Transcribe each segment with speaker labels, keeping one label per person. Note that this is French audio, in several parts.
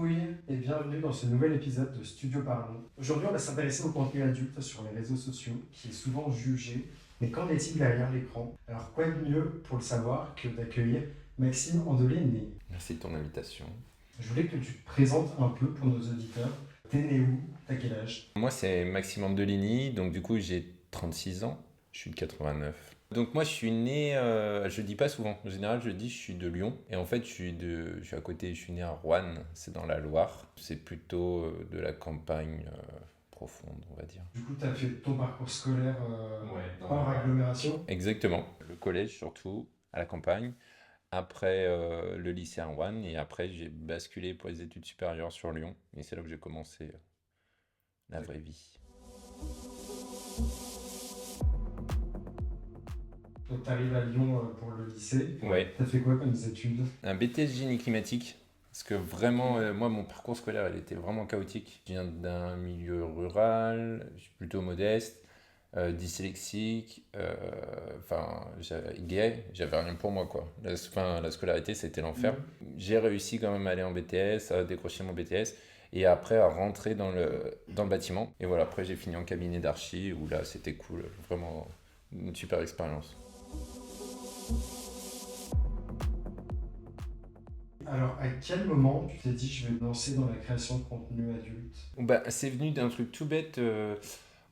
Speaker 1: couilles et bienvenue dans ce nouvel épisode de Studio Parlons. Aujourd'hui, on va s'intéresser au contenu adulte sur les réseaux sociaux, qui est souvent jugé. Mais qu'en est-il derrière l'écran? Alors, quoi de mieux pour le savoir que d'accueillir Maxime Andolini?
Speaker 2: Merci de ton invitation.
Speaker 1: Je voulais que tu te présentes un peu pour nos auditeurs. T'es né où? T'as quel âge?
Speaker 2: Moi, c'est Maxime Andolini, donc du coup, j'ai 36 ans, je suis de 89. Donc moi, je suis né, je le dis pas souvent, en général, je dis je suis de Lyon, et en fait, je suis à côté, je suis né à Roanne, c'est dans la Loire, c'est plutôt de la campagne profonde, on va dire.
Speaker 1: Du coup, t'as fait ton parcours scolaire
Speaker 2: Ouais,
Speaker 1: hors agglomération?
Speaker 2: Exactement, le collège surtout, à la campagne, après le lycée à Roanne, et après, j'ai basculé pour les études supérieures sur Lyon, et c'est là que j'ai commencé la vraie vie.
Speaker 1: Donc, t'arrives à Lyon pour le lycée.
Speaker 2: Ouais.
Speaker 1: T'as fait quoi comme études?
Speaker 2: Un BTS génie climatique. Parce que vraiment, moi, mon parcours scolaire, il était vraiment chaotique. Je viens d'un milieu rural, je suis plutôt modeste, dyslexique, enfin, gay, j'avais rien pour moi, quoi. La scolarité, c'était l'enfer. J'ai réussi quand même à aller en BTS, à décrocher mon BTS, et après à rentrer dans le bâtiment. Et voilà, après, j'ai fini en cabinet d'archi, où là, c'était cool, vraiment une super expérience.
Speaker 1: Alors, à quel moment tu t'es dit je vais me lancer dans la création de contenu adulte?
Speaker 2: Bah, c'est venu d'un truc tout bête.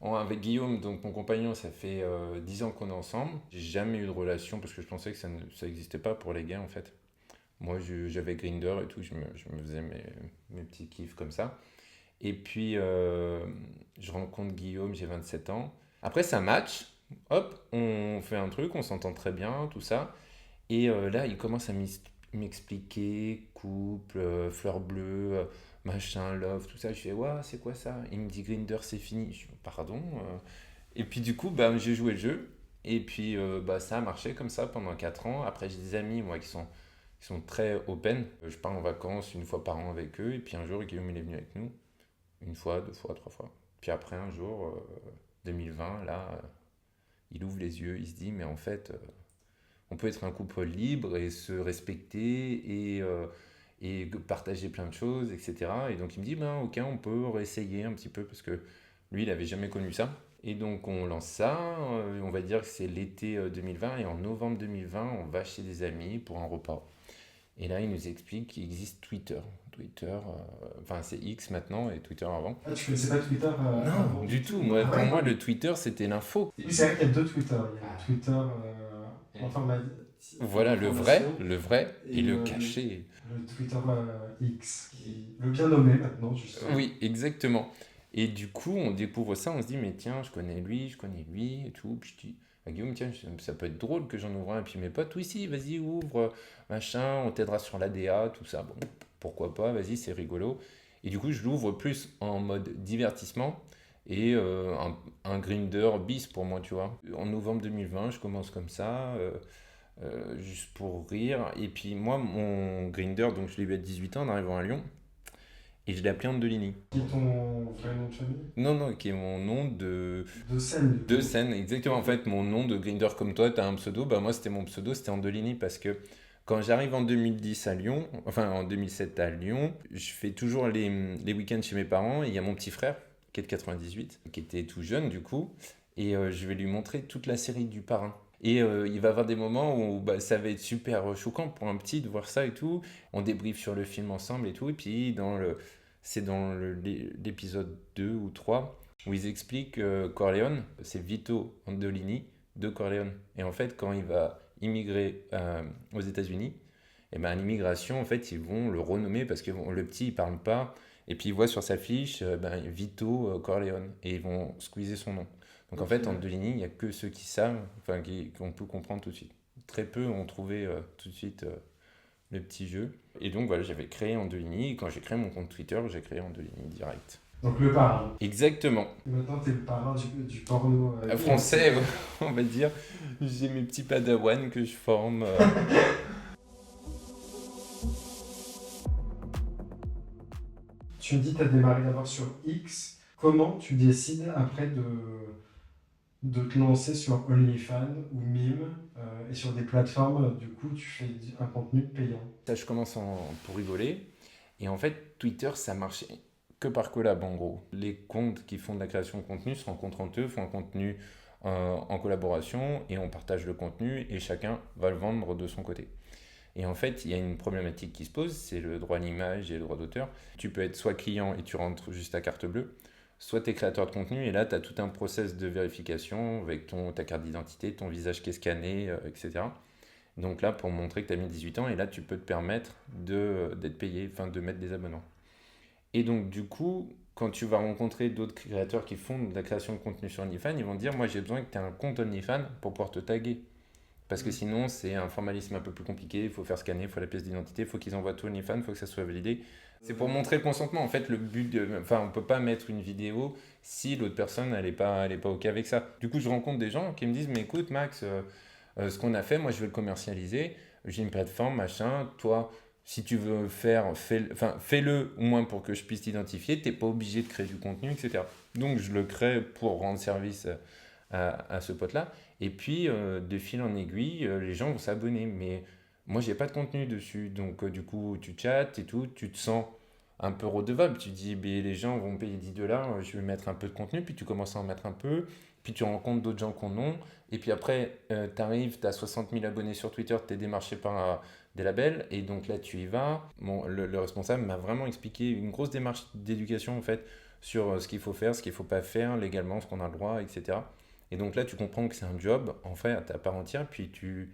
Speaker 2: Avec Guillaume, donc mon compagnon, ça fait 10 ans qu'on est ensemble. J'ai jamais eu de relation parce que je pensais que ça n'existait pas pour les gays en fait. Moi, j'avais Grindr et tout, je me faisais mes petits kiffs comme ça. Et puis, je rencontre Guillaume, j'ai 27 ans. Après, ça match. Hop, on fait un truc, on s'entend très bien, tout ça. Et là, il commence à m'expliquer couple, fleurs bleues, machin, love, tout ça. Je fais, ouais, c'est quoi ça? Il me dit Grinder, c'est fini. Je dis, pardon. Et puis du coup, bah, j'ai joué le jeu. Et puis bah, ça a marché comme ça pendant 4 ans. Après, j'ai des amis, moi, qui sont très open. Je pars en vacances une fois par an avec eux. Et puis un jour, Guillaume, il est venu avec nous. Une fois, deux fois, trois fois. Puis après, un jour, 2020, là, il ouvre les yeux. Il se dit, mais en fait, on peut être un couple libre et se respecter et partager plein de choses, etc. Et donc il me dit, ben ok, on peut réessayer un petit peu parce que lui, il n'avait jamais connu ça. Et donc on lance ça, on va dire que c'est l'été 2020 et en novembre 2020, on va chez des amis pour un repas. Et là, il nous explique qu'il existe Twitter. Twitter, enfin c'est X maintenant et Twitter avant.
Speaker 1: Ah, tu connaissais pas Twitter avant
Speaker 2: Du tout. Moi,
Speaker 1: Ah
Speaker 2: pour
Speaker 1: ouais?
Speaker 2: moi, le Twitter, c'était l'info.
Speaker 1: Oui, c'est vrai qu'il y a deux Twitter. Il y a le Twitter
Speaker 2: Voilà,
Speaker 1: information
Speaker 2: le vrai et
Speaker 1: et
Speaker 2: le caché.
Speaker 1: le Twitter X, le bien nommé maintenant, justement.
Speaker 2: Oui, exactement. Et du coup, on découvre ça, on se dit, mais tiens, je connais lui et tout. Puis je dis à Guillaume, tiens, ça peut être drôle que j'en ouvre un. Et puis mes potes, oui, si, vas-y, ouvre, machin, on t'aidera sur l'ADA, tout ça. Bon, pourquoi pas, vas-y, c'est rigolo. Et du coup, je l'ouvre plus en mode divertissement et un Grindr bis pour moi, tu vois. En novembre 2020, je commence comme ça, juste pour rire. Et puis moi, mon Grindr, donc je l'ai eu à 18 ans en arrivant à Lyon. Et je l'ai appelé Andolini.
Speaker 1: Qui est ton vrai nom de famille?
Speaker 2: Non, non, qui est mon nom
Speaker 1: De scène, du
Speaker 2: de
Speaker 1: coup.
Speaker 2: scène. Exactement, en fait, mon nom de Grindr comme toi, t'as un pseudo. Bah, moi, c'était mon pseudo, c'était Andolini parce que quand j'arrive en 2010 à Lyon, enfin en 2007 à Lyon, je fais toujours les week-ends chez mes parents. Et il y a mon petit frère, qui est de 98, qui était tout jeune du coup. Et je vais lui montrer toute la série du Parrain. Et il va y avoir des moments où bah, ça va être super choquant pour un petit de voir ça et tout. On débriefe sur le film ensemble et tout. Et puis c'est dans l'épisode 2 ou 3 où ils expliquent Corleone, c'est Vito Andolini de Corleone. Et en fait, quand il va immigrer aux États-Unis, et ben, à l'immigration, en fait, ils vont le renommer parce que le petit, il parle pas. Et puis, il voit sur sa fiche ben, Vito Corleone. Et ils vont squeezer son nom. Donc, en fait, Andolini, il n'y a que ceux qui savent, enfin, qu'on peut comprendre tout de suite. Très peu ont trouvé tout de suite le petit jeu. Et donc voilà, j'avais créé Andolini. Et quand j'ai créé mon compte Twitter, j'ai créé Andolini direct.
Speaker 1: Donc le parrain.
Speaker 2: Exactement.
Speaker 1: Et maintenant, t'es le parrain du porno
Speaker 2: Français, on va dire. J'ai mes petits padawans que je forme.
Speaker 1: Tu me dis que tu as démarré d'abord sur X. Comment tu décides après de te lancer sur OnlyFans ou Mime et sur des plateformes, du coup, tu fais un contenu payant?
Speaker 2: Ça, je commence pour rigoler. Et en fait, Twitter, ça marchait que par collab en gros. Les comptes qui font de la création de contenu se rencontrent entre eux, font un contenu en collaboration et on partage le contenu et chacun va le vendre de son côté. Et en fait, il y a une problématique qui se pose, c'est le droit à l'image et le droit d'auteur. Tu peux être soit client et tu rentres juste à carte bleue, soit tu es créateur de contenu et là, tu as tout un process de vérification avec ta carte d'identité, ton visage qui est scanné, etc. Donc là, pour montrer que tu as mis 18 ans, et là, tu peux te permettre d'être payé, enfin de mettre des abonnements. Et donc, du coup, quand tu vas rencontrer d'autres créateurs qui font de la création de contenu sur OnlyFans, ils vont te dire, moi, j'ai besoin que tu aies un compte OnlyFans pour pouvoir te taguer. Parce que sinon, c'est un formalisme un peu plus compliqué, il faut faire scanner, il faut la pièce d'identité, il faut qu'ils envoient tout OnlyFans, il faut que ça soit validé. C'est pour montrer le consentement. En fait, le but enfin, on peut pas mettre une vidéo si l'autre personne, elle est pas OK avec ça. Du coup, je rencontre des gens qui me disent, mais écoute, Max, ce qu'on a fait, moi, je vais le commercialiser. J'ai une plateforme, machin. Toi, si tu veux faire, enfin, fais-le au moins pour que je puisse t'identifier. T'es pas obligé de créer du contenu, etc. Donc, je le crée pour rendre service à ce pote-là. Et puis, de fil en aiguille, les gens vont s'abonner. Mais moi, j'ai pas de contenu dessus. Donc, du coup, tu chattes et tout. Tu te sens un peu redevable. Tu dis, ben, les gens vont me payer 10 dollars, je vais mettre un peu de contenu. Puis tu commences à en mettre un peu. Puis tu rencontres d'autres gens qu'on ont. Et puis après, tu arrives, tu as 60 000 abonnés sur Twitter, tu es démarché par des labels. Et donc là, tu y vas. Bon, le responsable m'a vraiment expliqué une grosse démarche d'éducation en fait sur ce qu'il faut faire, ce qu'il ne faut pas faire légalement, ce qu'on a le droit, etc. Et donc là, tu comprends que c'est un job, en fait, à part entière, puis tu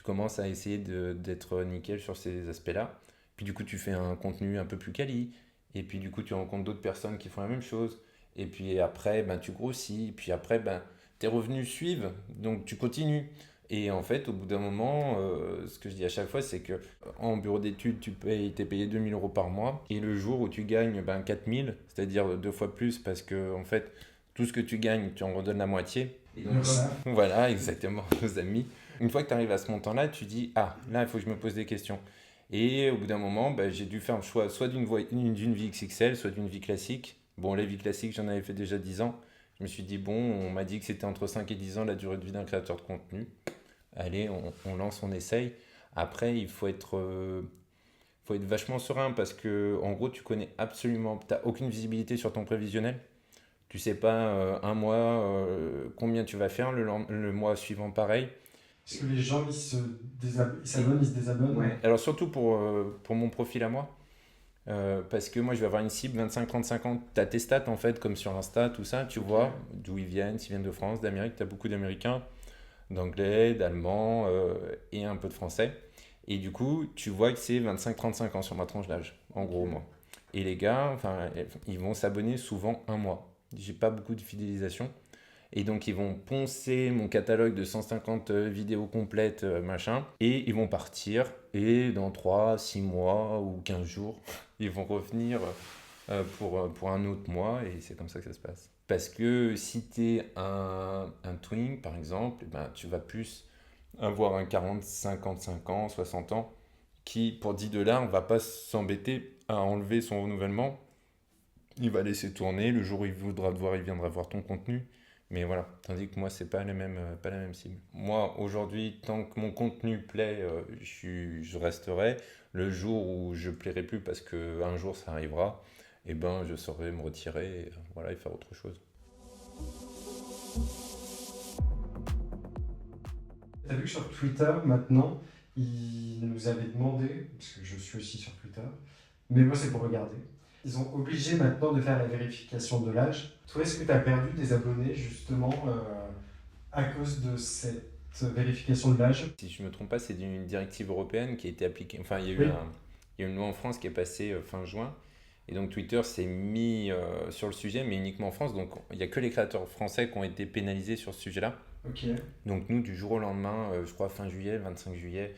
Speaker 2: commences à essayer d'être nickel sur ces aspects-là. Puis du coup, tu fais un contenu un peu plus quali, et puis du coup, tu rencontres d'autres personnes qui font la même chose. Et puis après, ben, tu grossis, puis après, ben, tes revenus suivent, donc tu continues. Et en fait, au bout d'un moment, ce que je dis à chaque fois, c'est que en bureau d'études, t'es payé 2 000 € par mois. Et le jour où tu gagnes ben, 4 000, c'est-à-dire 2 fois plus, parce que en fait, tout ce que tu gagnes, tu en redonnes la moitié. Et donc, voilà, exactement, nos amis. Une fois que tu arrives à ce montant-là, tu dis, ah, là, il faut que je me pose des questions. Et au bout d'un moment, bah, j'ai dû faire le choix soit d'une vie XXL, soit d'une vie classique. Bon, la vie classique, j'en avais fait déjà 10 ans. Je me suis dit, bon, on m'a dit que c'était entre 5 et 10 ans la durée de vie d'un créateur de contenu. Allez, on lance, on essaye. Après, faut être vachement serein parce que, en gros, tu connais absolument, tu n'as aucune visibilité sur ton prévisionnel. Tu sais pas un mois combien tu vas faire, le mois suivant pareil.
Speaker 1: Est-ce que les gens ils s'abonnent, ils se désabonnent?
Speaker 2: Ouais. Alors surtout pour mon profil à moi, parce que moi je vais avoir une cible 25-35 ans. Tu as tes stats en fait, comme sur Insta, tout ça, tu vois d'où ils viennent, s'ils viennent de France, d'Amérique, tu as beaucoup d'Américains, d'Anglais, d'Allemands et un peu de Français. Et du coup, tu vois que c'est 25-35 ans sur ma tranche d'âge, en gros moi. Et les gars, enfin, ils vont s'abonner souvent un mois. J'ai pas beaucoup de fidélisation. Et donc, ils vont poncer mon catalogue de 150 vidéos complètes, machin, et ils vont partir. Et dans 3 6 mois ou 15 jours, ils vont revenir pour un autre mois, et c'est comme ça que ça se passe. Parce que si tu es un twin, par exemple, eh ben, tu vas plus avoir un 40, 55 ans, 60 ans, qui, pour 10 dollars, ne va pas s'embêter à enlever son renouvellement. Il va laisser tourner. Le jour où il voudra te voir, il viendra voir ton contenu. Mais voilà, tandis que moi, c'est pas la même cible. Moi, aujourd'hui, tant que mon contenu plaît, je resterai. Le jour où je plairai plus parce qu'un jour ça arrivera, eh ben, je saurai me retirer voilà, et faire autre chose.
Speaker 1: T'as vu que sur Twitter, maintenant, ils nous avaient demandé, parce que je suis aussi sur Twitter, mais moi c'est pour regarder, ils ont obligé maintenant de faire la vérification de l'âge. Toi, est-ce que tu as perdu des abonnés justement à cause de cette vérification de l'âge?
Speaker 2: Si je ne me trompe pas, c'est une directive européenne qui a été appliquée. Enfin,
Speaker 1: Oui.
Speaker 2: il y a une loi en France qui est passée fin juin. Et donc Twitter s'est mis sur le sujet, mais uniquement en France. Donc il n'y a que les créateurs français qui ont été pénalisés sur ce sujet-là.
Speaker 1: Ok.
Speaker 2: Donc nous, du jour au lendemain, je crois fin juillet, 25 juillet,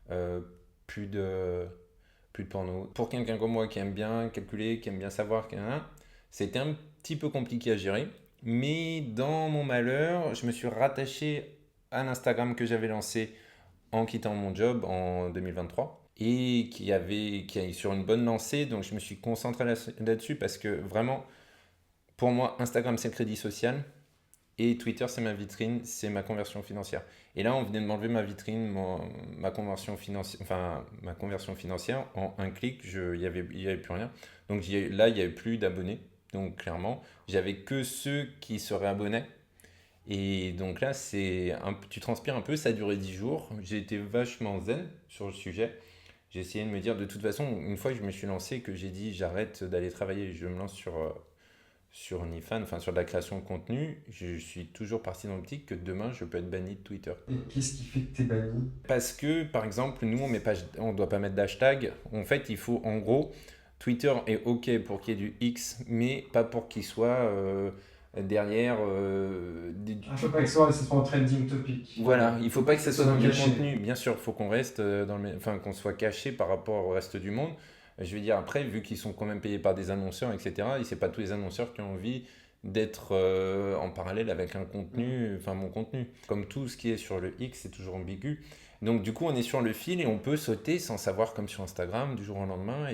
Speaker 2: euh, plus de, plus de porno. Pour quelqu'un comme moi qui aime bien calculer, qui aime bien savoir, c'était un petit peu compliqué à gérer. Mais dans mon malheur, je me suis rattaché à l'Instagram que j'avais lancé en quittant mon job en 2023 et qui est sur une bonne lancée. Donc je me suis concentré là-dessus parce que vraiment, pour moi, Instagram, c'est le crédit social. et Twitter, c'est ma vitrine, c'est ma conversion financière. Et là, on venait de m'enlever ma vitrine, ma conversion financière en un clic, il y avait plus rien. Donc là, il n'y avait plus d'abonnés. Donc clairement, j'avais que ceux qui seraient abonnés. Et donc là, tu transpires un peu, ça a duré 10 jours. J'ai été vachement zen sur le sujet. J'ai essayé de me dire, de toute façon, une fois que je me suis lancé, que j'ai dit j'arrête d'aller travailler, je me lance sur OnlyFans, enfin sur de la création de contenu, je suis toujours parti dans l'optique que demain, je peux être banni de Twitter.
Speaker 1: Et qu'est-ce qui fait que t'es banni?
Speaker 2: Parce que, par exemple, nous, on doit pas mettre d'hashtag. En fait, il faut, en gros, Twitter est OK pour qu'il y ait du X, mais pas pour qu'il soit derrière
Speaker 1: Faut pas que ça soit en trending topic.
Speaker 2: Voilà, il faut pas que ça soit dans du
Speaker 1: caché.
Speaker 2: contenu. Bien sûr, il faut qu'on reste enfin, qu'on soit caché par rapport au reste du monde. Je veux dire, après, vu qu'ils sont quand même payés par des annonceurs, etc., et c'est pas tous les annonceurs qui ont envie d'être en parallèle avec un contenu, enfin mon contenu. Comme tout ce qui est sur le X, c'est toujours ambigu. Donc du coup, on est sur le fil et on peut sauter sans savoir, comme sur Instagram, du jour au lendemain.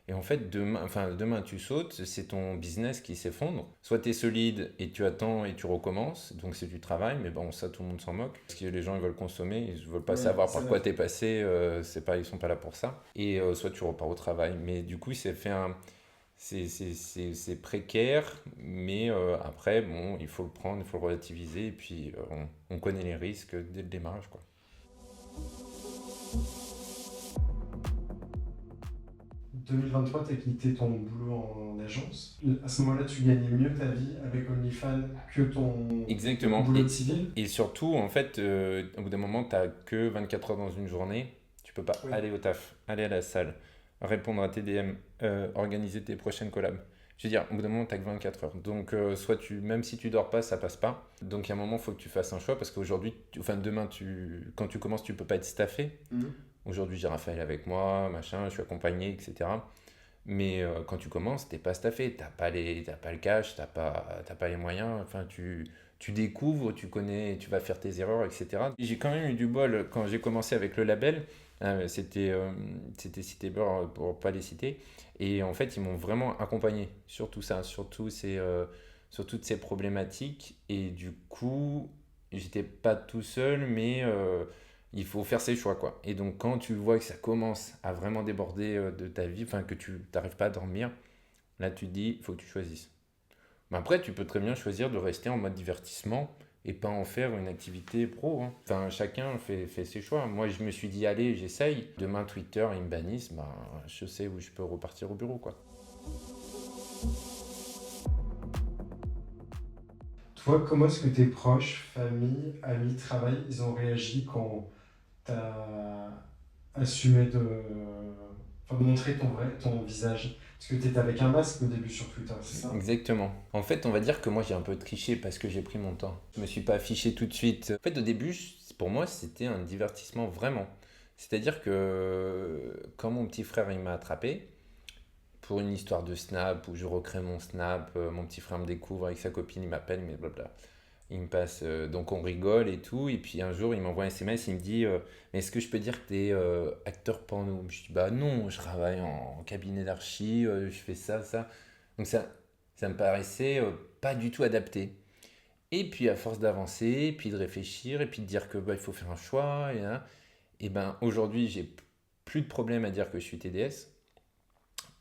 Speaker 2: Et en fait, demain tu sautes, c'est ton business qui s'effondre. Soit tu es solide et tu attends et tu recommences, donc c'est du travail, mais bon, ça tout le monde s'en moque. Parce que les gens ils veulent consommer, ils veulent pas savoir par quoi t'es passé, ils sont pas là pour ça. Et soit tu repars au travail. Mais du coup, c'est précaire, mais après, bon, il faut le prendre, il faut le relativiser, et puis on connaît les risques dès le démarrage, quoi.
Speaker 1: 2023, tu as quitté ton boulot en agence. À ce moment-là, tu gagnais mieux ta vie avec OnlyFans que ton
Speaker 2: Exactement.
Speaker 1: boulot de civil.
Speaker 2: Et surtout, en fait, au bout d'un moment, tu n'as que 24 heures dans une journée. Tu peux pas
Speaker 1: Oui.
Speaker 2: aller au taf, aller à la salle, répondre à tes DM, organiser tes prochaines collabs. Je veux dire, au bout d'un moment, tu n'as que 24 heures. Donc, même si tu dors pas, ça passe pas. Donc, à un moment, il faut que tu fasses un choix parce qu'aujourd'hui, demain, quand tu commences, tu peux pas être staffé. Aujourd'hui, j'ai Raphaël avec moi, machin, je suis accompagné, etc. Mais quand tu commences, t'es pas staffé, t'as pas le cash, t'as pas les moyens. Enfin, tu découvres, tu connais, tu vas faire tes erreurs, etc. J'ai quand même eu du bol quand j'ai commencé avec le label. C'était Cité Beurre pour pas les citer. Et en fait, ils m'ont vraiment accompagné sur tout ça, sur toutes ces problématiques. Et du coup, j'étais pas tout seul, mais il faut faire ses choix, quoi. Et donc, quand tu vois que ça commence à vraiment déborder de ta vie, enfin, que tu n'arrives pas à dormir, là, tu te dis, il faut que tu choisisses. Mais après, tu peux très bien choisir de rester en mode divertissement et pas en faire une activité pro, hein. Enfin, chacun fait ses choix. Moi, je me suis dit, allez, j'essaye. Demain, Twitter, ils me bannissent, ben, je sais où je peux repartir au bureau, quoi.
Speaker 1: Toi, comment est-ce que tes proches, famille, amis, travail, ils ont réagi quand t'as assumé de montrer ton visage? Parce que t'étais avec un masque au début sur Twitter, c'est ça?
Speaker 2: Exactement. En fait, on va dire que moi, j'ai un peu triché parce que j'ai pris mon temps. Je me suis pas affiché tout de suite. En fait, au début, pour moi, c'était un divertissement vraiment. C'est-à-dire que quand mon petit frère, il m'a attrapé, pour une histoire de Snap où je recrée mon Snap, mon petit frère me découvre avec sa copine, il m'appelle, mais blabla. Il me passe, donc on rigole et tout, et puis un jour il m'envoie un SMS, il me dit mais est-ce que je peux dire que tu es acteur porno? Je dis bah non, je travaille en cabinet d'archi, je fais ça. Donc ça me paraissait pas du tout adapté. Et puis à force d'avancer, puis de réfléchir, et puis de dire que bah, il faut faire un choix, et ben aujourd'hui j'ai plus de problème à dire que je suis TDS.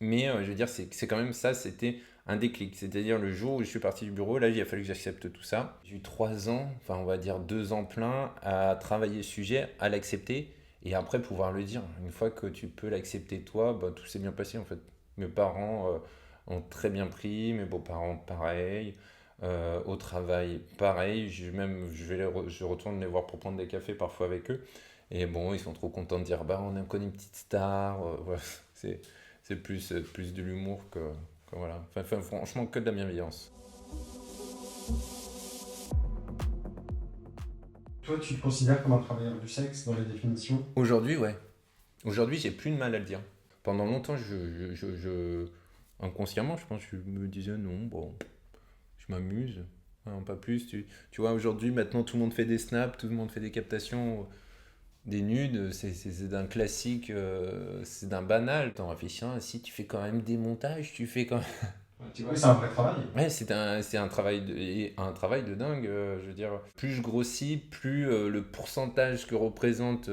Speaker 2: Mais je veux dire, c'est quand même ça, c'était un déclic. C'est-à-dire le jour où je suis parti du bureau, là, il a fallu que j'accepte tout ça. J'ai eu 3 ans, enfin on va dire 2 ans pleins à travailler le sujet, à l'accepter et après pouvoir le dire. Une fois que tu peux l'accepter toi, bah, tout s'est bien passé en fait. Mes parents ont très bien pris, mes beaux-parents pareil. Au travail, pareil. Je retourne les voir pour prendre des cafés parfois avec eux. Et bon, ils sont trop contents de dire bah on a connu une petite star. Voilà, c'est c'est plus de l'humour que voilà. Franchement, que de la bienveillance.
Speaker 1: Toi, tu te considères comme un travailleur du sexe dans les définitions?
Speaker 2: Aujourd'hui, ouais. Aujourd'hui, j'ai plus de mal à le dire. Pendant longtemps, inconsciemment, je pense que je me disais non, bon, je m'amuse. Non, pas plus. Tu vois, aujourd'hui, maintenant, tout le monde fait des snaps, tout le monde fait des captations, des nudes. C'est d'un classique, c'est d'un banal. T'en réfléchis, si tu fais quand même des montages, tu fais quand même.
Speaker 1: Oui, c'est un vrai travail.
Speaker 2: Ouais, c'est un travail de dingue. Je veux dire, plus je grossis, plus le pourcentage que représente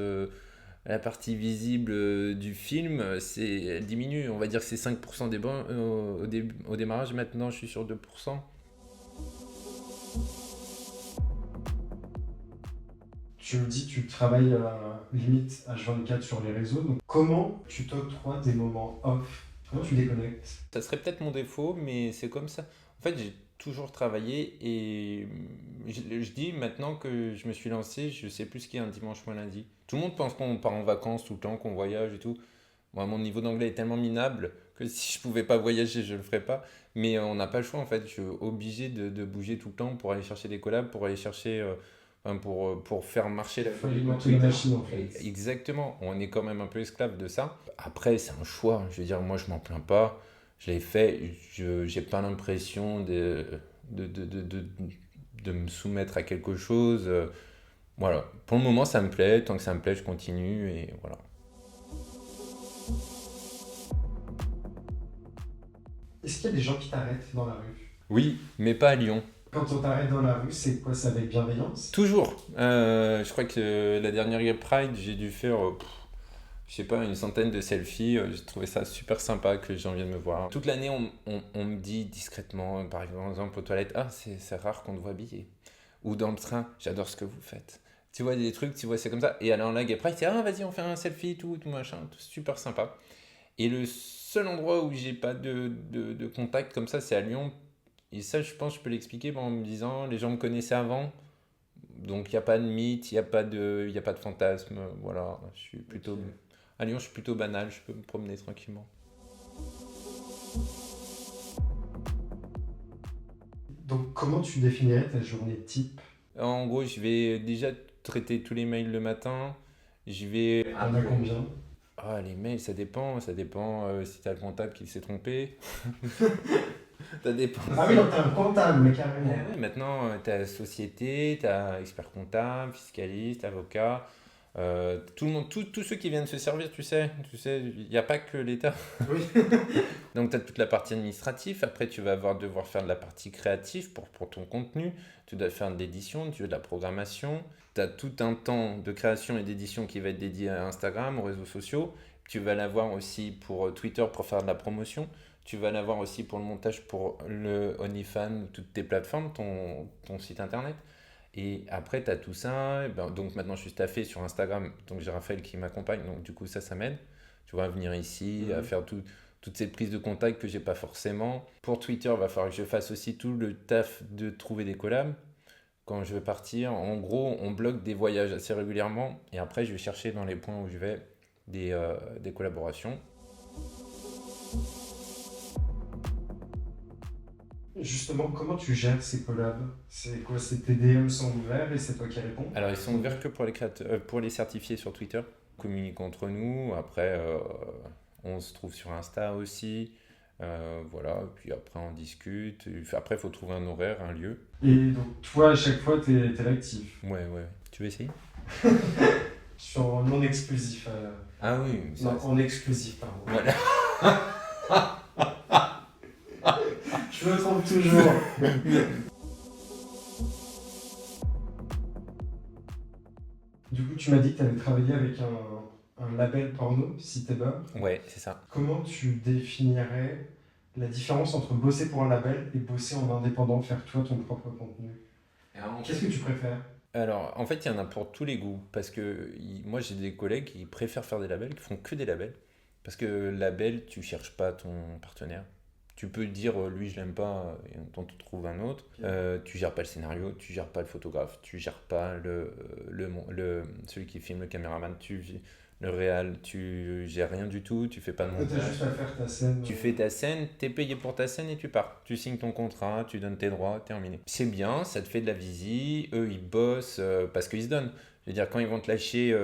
Speaker 2: la partie visible du film, elle diminue. On va dire que c'est 5% au démarrage. Maintenant, je suis sur 2%.
Speaker 1: Tu me dis, tu travailles limite H24 sur les réseaux. Donc, comment tu t'octroies des moments off? Comment tu déconnectes?
Speaker 2: Ça serait peut-être mon défaut, mais c'est comme ça. En fait, j'ai toujours travaillé et je dis maintenant que je me suis lancé, je sais plus ce qu'est un dimanche ou un lundi. Tout le monde pense qu'on part en vacances tout le temps, qu'on voyage et tout. Moi, mon niveau d'anglais est tellement minable que si je pouvais pas voyager, je le ferais pas. Mais on n'a pas le choix en fait. Je suis obligé de bouger tout le temps pour aller chercher des collabs, pour aller chercher, enfin, pour faire marcher
Speaker 1: Il faut
Speaker 2: le
Speaker 1: alimenter la
Speaker 2: Twitter.
Speaker 1: machine en fait.
Speaker 2: Exactement. On est quand même un peu esclave de ça. Après, c'est un choix. Je veux dire, moi, je m'en plains pas. Je l'ai fait. Je j'ai pas l'impression de, de, de, de, de me soumettre à quelque chose. Voilà. Pour le moment, ça me plaît. Tant que ça me plaît, je continue et voilà.
Speaker 1: Est-ce qu'il y a des gens qui t'arrêtent dans la rue?
Speaker 2: Oui, mais pas à Lyon.
Speaker 1: Quand on t'arrête dans la rue, c'est quoi? C'est avec bienveillance?
Speaker 2: Toujours. Je crois que la dernière Gay Pride, j'ai dû faire, je sais pas, une centaine de selfies. J'ai trouvé ça super sympa que les gens viennent me voir. Toute l'année, on me dit discrètement, par exemple aux toilettes, ah, c'est rare qu'on te voit habillé. Ou dans le train, j'adore ce que vous faites. Tu vois des trucs, tu vois, c'est comme ça. Et alors la Gay Pride, c'est, ah, vas-y, on fait un selfie, tout machin, tout super sympa. Et le seul endroit où j'ai pas de contact comme ça, c'est à Lyon. Et ça, je pense, je peux l'expliquer en me disant, les gens me connaissaient avant. Donc il n'y a pas de mythe, il y a pas de fantasme. Voilà, je suis plutôt.
Speaker 1: Ok.
Speaker 2: À Lyon, je suis plutôt banal, je peux me promener tranquillement.
Speaker 1: Donc, comment tu définirais ta journée type?
Speaker 2: En gros, je vais déjà traiter tous les mails le matin. Je vais.
Speaker 1: T'en as combien?
Speaker 2: Ah, les mails, ça dépend si t'as le comptable qui s'est trompé. Ça dépend.
Speaker 1: Ah oui, donc t'as un comptable, mais carrément.
Speaker 2: Ouais, maintenant, t'as société, t'as expert comptable, fiscaliste, avocat. Tout le monde, tous ceux qui viennent se servir, tu sais, il n'y a pas que l'État.
Speaker 1: Oui.
Speaker 2: Donc, tu as toute la partie administrative. Après, tu vas devoir faire de la partie créative pour ton contenu. Tu dois faire de l'édition, tu as de la programmation. Tu as tout un temps de création et d'édition qui va être dédié à Instagram, aux réseaux sociaux. Tu vas l'avoir aussi pour Twitter pour faire de la promotion. Tu vas l'avoir aussi pour le montage pour le OnlyFans, toutes tes plateformes, ton site internet. Et après, tu as tout ça. Donc maintenant, je suis staffé sur Instagram. Donc j'ai Raphaël qui m'accompagne. Donc du coup, ça m'aide. Tu vois, à venir ici, à faire toutes ces prises de contact que j'ai pas forcément. Pour Twitter, il va falloir que je fasse aussi tout le taf de trouver des collabs. Quand je vais partir, en gros, on bloque des voyages assez régulièrement. Et après, je vais chercher dans les points où je vais des collaborations.
Speaker 1: Justement, comment tu gères ces collabs? C'est quoi? C'est tes DM sont ouverts et c'est toi qui réponds?
Speaker 2: Alors, ils sont ouverts que pour les créateurs, pour les certifiés sur Twitter. On communique entre nous. Après, on se trouve sur Insta aussi. Voilà. Puis après, on discute. Après, il faut trouver un horaire, un lieu.
Speaker 1: Et donc, toi, à chaque fois, t'es l'actif.
Speaker 2: Ouais. Tu veux essayer?
Speaker 1: Sur non exclusif.
Speaker 2: Ah oui,
Speaker 1: Non, en exclusif, pardon.
Speaker 2: Voilà.
Speaker 1: Je me trompe toujours. Du coup, tu m'as dit que tu avais travaillé avec un label porno, Citébeur.
Speaker 2: Ouais, c'est ça.
Speaker 1: Comment tu définirais la différence entre bosser pour un label et bosser en indépendant, faire toi ton propre contenu? Qu'est-ce que tu préfères?
Speaker 2: Alors, en fait, il y en a pour tous les goûts. Parce que moi, j'ai des collègues qui préfèrent faire des labels, qui font que des labels. Parce que label, tu cherches pas ton partenaire. Tu peux dire, lui, je l'aime pas, et on te trouve un autre.
Speaker 1: Ok.
Speaker 2: Tu gères pas le scénario, tu gères pas le photographe, tu gères pas celui qui filme, le caméraman, le réal, tu gères rien du tout, tu fais pas de
Speaker 1: T'as
Speaker 2: montage.
Speaker 1: juste à faire ta scène.
Speaker 2: Tu fais ta scène, t'es payé pour ta scène et tu pars. Tu signes ton contrat, tu donnes tes droits, terminé. C'est bien, ça te fait de la visie. Eux, ils bossent parce qu'ils se donnent. Je veux dire, quand ils vont te lâcher